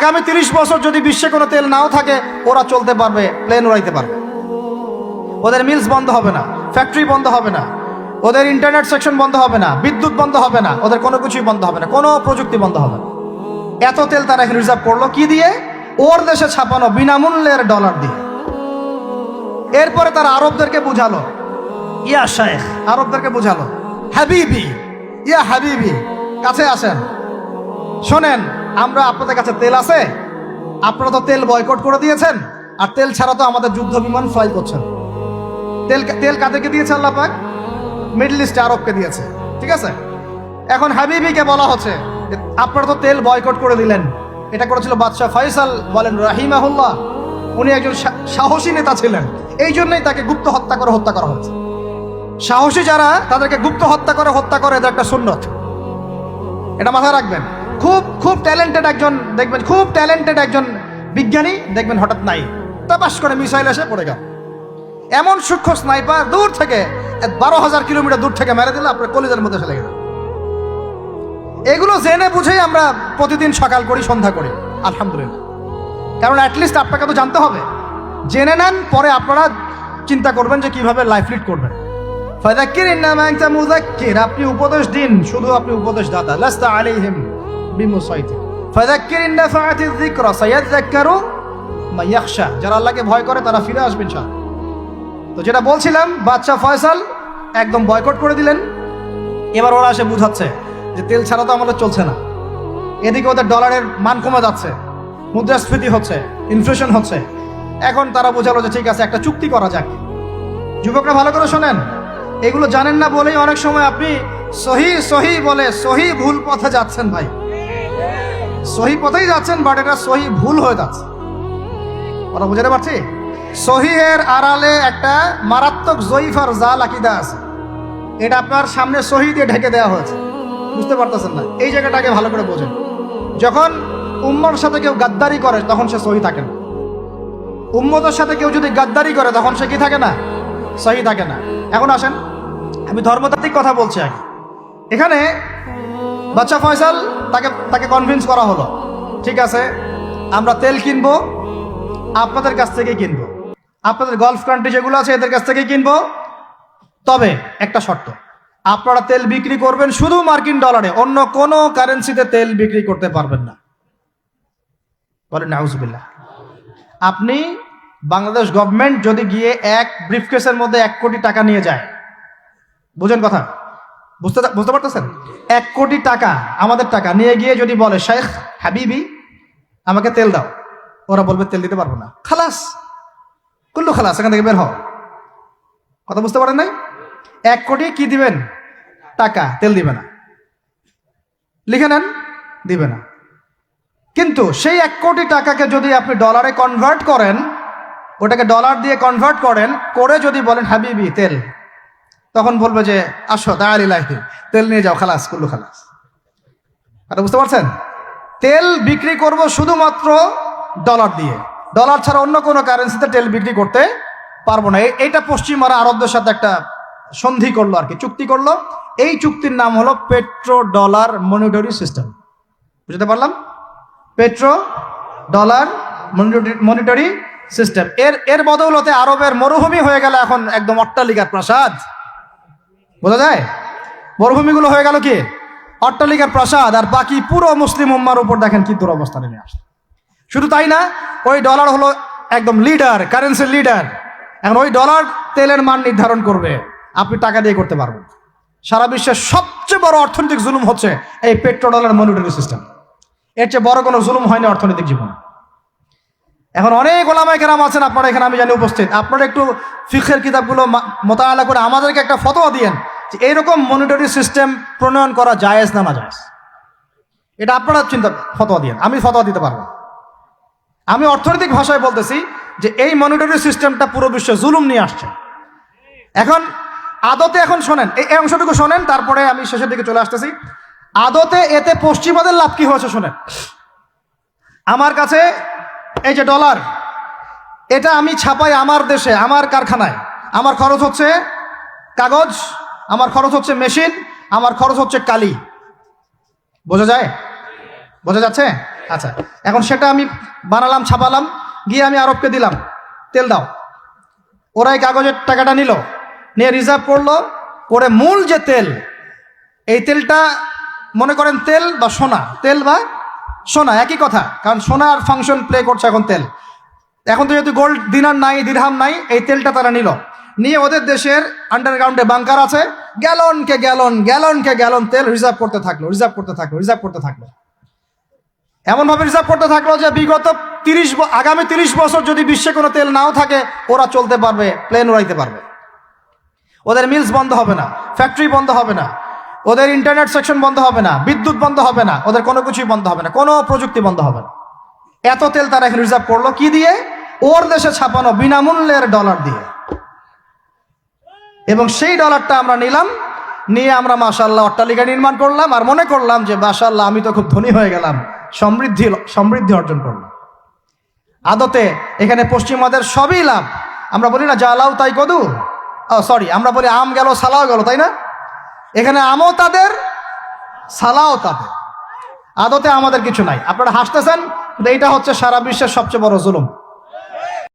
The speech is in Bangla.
আগামী 30 বছর যদি বিশ্বে কোনো তেল নাও থাকে, ওরা চলতে পারবে, প্লেন উড়াইতে পারবে। ওদের মিলস বন্ধ হবে না, ফ্যাক্টরি বন্ধ হবে না, ওদের ইন্টারনেট সেকশন বন্ধ হবে না, বিদ্যুৎ বন্ধ হবে না, ওদের কোনো কিছুই বন্ধ হবে না, কোনো প্রযুক্তি বন্ধ হবে না। এত তেল তারা এখন রিজার্ভ করলো কি দিয়ে? ওর দেশে ছাপানো বিনামূল্যের ডলার দিয়ে। এরপরে তারা আরবদেরকে বুঝালো, ইয়া শাইখ, আরবদেরকে বুঝালো, হাবিবি, ইয়া হাবিবি, কাছে আসেন, শোনেন, আমরা আপনাদের কাছে তেল আছে, আপনারা তো তেল বয়কট করে দিয়েছেন, আর তেল ছাড়া তো আমাদের যুদ্ধ বিমান ফ্লাই করছেন। তেল কাদেরকে দিয়েছে আল্লাহ পাক? মিডল ইস্ট আরবকে দিয়েছে, ঠিক আছে? এখন হাবিবিকে বলা হচ্ছে আপনারা তো তেল বয়কট করে দিলেন। এটা করেছিল বাদশাহ ফয়সাল, বলেন রাহিমাহুল্লাহ। উনি একজন সাহসী নেতা ছিলেন, এই জন্যই তাকে গুপ্ত হত্যা করা হয়েছে। সাহসী যারা, তাদেরকে গুপ্ত হত্যা করে এটা একটা সুন্নত, এটা মাথায় রাখবেন। খুব ট্যালেন্টেড একজন দেখবেন, খুব ট্যালেন্টেড একজন বিজ্ঞানী দেখবেন, হঠাৎ নাই, তাপাস করে মিসাইল এসে পড়ে গেল। এমন সূক্ষ্ম স্নাইপার দূর থেকে 12,000 কিলোমিটার দূর থেকে মেরে দিলে আপনার কলিজার মধ্যে ফেলে গেল। এগুলো জেনে বুঝেই আমরা প্রতিদিন সকাল করি, সন্ধ্যা করি, আলহামদুলিল্লাহ। কারণ অ্যাটলিস্ট আপনাকে তো জানতে হবে। জেনে নেন, পরে আপনারা চিন্তা করবেন যে কিভাবে লাইফ লিড করবেন। ফাযাক্কির ইন্নামা আনতা মুযাক্কির, আপনি উপদেশ দিন, শুধু আপনি উপদেশ দাতা। লাস্তা আলাইহিম বিমুসাইতির। ফাযাক্কির ইন নাফাআতিয যিকরা সায়াযাক্কারু মান ইয়াখশা, যারা আল্লাহকে ভয় করে তারা ফিরে আসবেন ইনশাআল্লাহ। তো যেটা বলছিলাম, বাদশা ফয়সাল একদম বয়কট করে দিলেন। এবার ওরা এসে বুঝাচ্ছে যে তেল ছাড়া তো আমাদের চলছে না। এদিকে ওদের ডলারের মান কমে যাচ্ছে, মুদ্রাস্ফীতি হচ্ছে, ইনফ্লেশন হচ্ছে। এখন তারা বোঝালো যে ঠিক আছে, একটা চুক্তি করা যাক। যুবকরা ভালো করে শোনেন, এগুলো জানেন না বলেই অনেক সময় আপনি সহি বলে সহি ভুল পথে যাচ্ছেন। ভাই, সহি পথেই যাচ্ছেন, বাট এটা সহি ভুল হয়ে যাচ্ছে। ওরা বুঝাতে পারছি? সহিহের আড়ালে একটা মারাত্মক জয়ীফ আর জাল আকীদা আছে। এটা আপনার সামনে সহি দিয়ে ঢেকে দেওয়া হয়েছে, বুঝতে পারতেছেন না। এই জায়গাটাকে ভালো করে বোঝেন। যখন উম্মর সাথে কেউ গাদ্দারি করে তখন সে সহি থাকে না। উম্মতের সাথে কেউ যদি গাদ্দারি করে তখন সে কি থাকে না? সহি থাকে না। এখন আসেন, আমি ধর্মতাত্ত্বিক কথা বলছি আগে। এখানে বাদশা ফয়সাল তাকে কনভিন্স করা হলো, ঠিক আছে আমরা তেল কিনবো, আপনাদের কাছ থেকে কিনবো, আপনাদের গলফ কান্ট্রি যেগুলো আছে এদের কাছ থেকে কিনবো। তবে একটা শর্ত, আপনারা তেল বিক্রি করবেন শুধু মার্কিন ডলারে, অন্য কোনো কারেন্সিতে তেল বিক্রি করতে পারবেন না। বলেন নাউজুবিল্লাহ। আপনি বাংলাদেশ গভর্নমেন্ট যদি গিয়ে এক ব্রিফকেসের মধ্যে 1 কোটি টাকা নিয়ে যায়, বুঝেন কথা, বুঝতে পারতেছেন? 1 কোটি টাকা আমাদের টাকা নিয়ে গিয়ে যদি বলে শেখ হাবিবি আমাকে তেল দাও, ওরা বলবে তেল দিতে পারবো না, খালাস, কুল্লু খালাস, এখান থেকে বের হও। কথা বুঝতে পারেন নাই? 1 কোটি কি দিবেন? টাকা, তেল দিবে না। লিখে নেন, দিবে না। কিন্তু সেই 1 কোটি টাকাকে যদি আপনি ডলারে কনভার্ট করেন, ওটাকে ডলার দিয়ে কনভার্ট করেন, করে যদি বলেন হাবিবি তেল, তখন বলবে যে আসো দাঁড়িয়ে তেল নিয়ে যাও, খালাস, কুল্লু খালাস। এটা বুঝতে পারছেন? তেল বিক্রি করব শুধুমাত্র ডলার দিয়ে, ডলার ছাড়া অন্য কোনো কারেন্সিতে তেল বিক্রি করতে পারবো না। এইটা পশ্চিমারা আরবদের সাথে একটা সন্ধি করলো আর কি, চুক্তি করলো। এই চুক্তির নাম হলো পেট্রো ডলার মনিটরি সিস্টেম। বুঝতে পারলাম? Petro dollar monetary system. এর বদৌলতে আরবের মরুভূমি হয়ে গেল এখন একদম অট্টালিকার প্রাসাদ। বোঝা যায়? মরুভূমিগুলো হয়ে গেল কি অট্টালিকার প্রাসাদ, আর বাকি পুরো মুসলিম উম্মার উপর দেখেন কি দুরবস্থা নেমে আসছে। শুধু তাই না, ওই ডলার হলো একদম লিডার, কারেন্সির লিডার। এখন ওই ডলার তেলের মান নির্ধারণ করবে, আপনি টাকা দিয়ে করতে পারবেন। সারা বিশ্বের সবচেয়ে বড় অর্থনৈতিক জুলুম হচ্ছে এই পেট্রো ডলার মনিটরি সিস্টেম। এর চেয়ে বড় কোনো জুলুম হয়নি অর্থনৈতিক জীবনে। এখন অনেক ওলামায়ে কেরাম আছেন আপনারা এখানে, আমি জানি উপস্থিত, আপনারা একটু ফিকহের কিতাবগুলো মোতালা করে আমাদেরকে একটা ফতোয়া দিয়েন যে এইরকম মনিটরি সিস্টেম প্রণয়ন করা জায়েজ না না জায়েজ। এটা আপনারা ফতোয়া দিয়েন, আমি ফতোয়া দিতে পারবো। আমি অর্থনৈতিক ভাষায় বলতেছি যে এই মনিটরি সিস্টেমটা পুরো বিশ্বে জুলুম নিয়ে আসছে। এখন আদতে, এখন শোনেন এই অংশটুকু শোনেন, তারপরে আমি শেষের দিকে চলে আসতেছি। আদতে এতে পশ্চিমাদের লাভ কি হয়েছে শোনেন। আমার কাছে এই যে ডলার, এটা আমি ছাপাই আমার দেশে, আমার কারখানায়। আমার খরচ হচ্ছে কাগজ, আমার খরচ হচ্ছে মেশিন, আমার খরচ হচ্ছে কালি। বোঝা যায়? বোঝা যাচ্ছে? আচ্ছা, এখন সেটা আমি বানালাম, ছাপালাম, গিয়ে আমি আরবকে দিলাম, তেল দাও। ওরা এই কাগজের টাকাটা নিল, নিয়ে রিজার্ভ করলো, করে মূল যে তেল, এই তেলটা মনে করেন তেল বা সোনা, তেল বা সোনা একই কথা, কারণ সোনার ফাংশন প্লে করছে এখন তেল। এখন তো যেহেতু গোল্ড দিনার নাই, দিরহাম নাই, এই তেলটা তারা নিল, নিয়ে ওদের দেশের আন্ডারগ্রাউন্ডে বাংকার আছে, গ্যালনকে গ্যালন তেল রিজার্ভ করতে থাকলো। এমনভাবে রিজার্ভ করতে থাকলো যে বিগত আগামী 30 বছর যদি বিশ্বে কোনো তেল নাও থাকে, ওরা চলতে পারবে, প্লেন উড়াইতে পারবে। ওদের মিলস বন্ধ হবে না, ফ্যাক্টরি বন্ধ হবে না, ওদের ইন্টারনেট সেকশন বন্ধ হবে না, বিদ্যুৎ বন্ধ হবে না, ওদের কোনো কিছুই বন্ধ হবে না, কোনো প্রযুক্তি বন্ধ হবে না। এত তেল তারা এখন রিজার্ভ করলো কি দিয়ে? ওর দেশে ছাপানো বিনামূল্যের ডলার দিয়ে। এবং সেই ডলারটা আমরা নিলাম, নিয়ে আমরা মাশাআল্লাহ অট্টালিকা নির্মাণ করলাম, আর মনে করলাম যে মাশাআল্লাহ আমি তো খুব ধনী হয়ে গেলাম, সমৃদ্ধি অর্জন করলাম। আদতে এখানে পশ্চিমাদের সবই লাভ। আমরা বলি না জালাও তাই কদু, সরি, আমরা বলি আম গেল সালাও গেল, তাই না? এখানে আমও তাদের, সালাও তাদের। আদতে আমাদের কিছু নাই। আপনারা হাসতেছেন, কিন্তু এইটা হচ্ছে সারা বিশ্বের সবচেয়ে বড় জুলুম।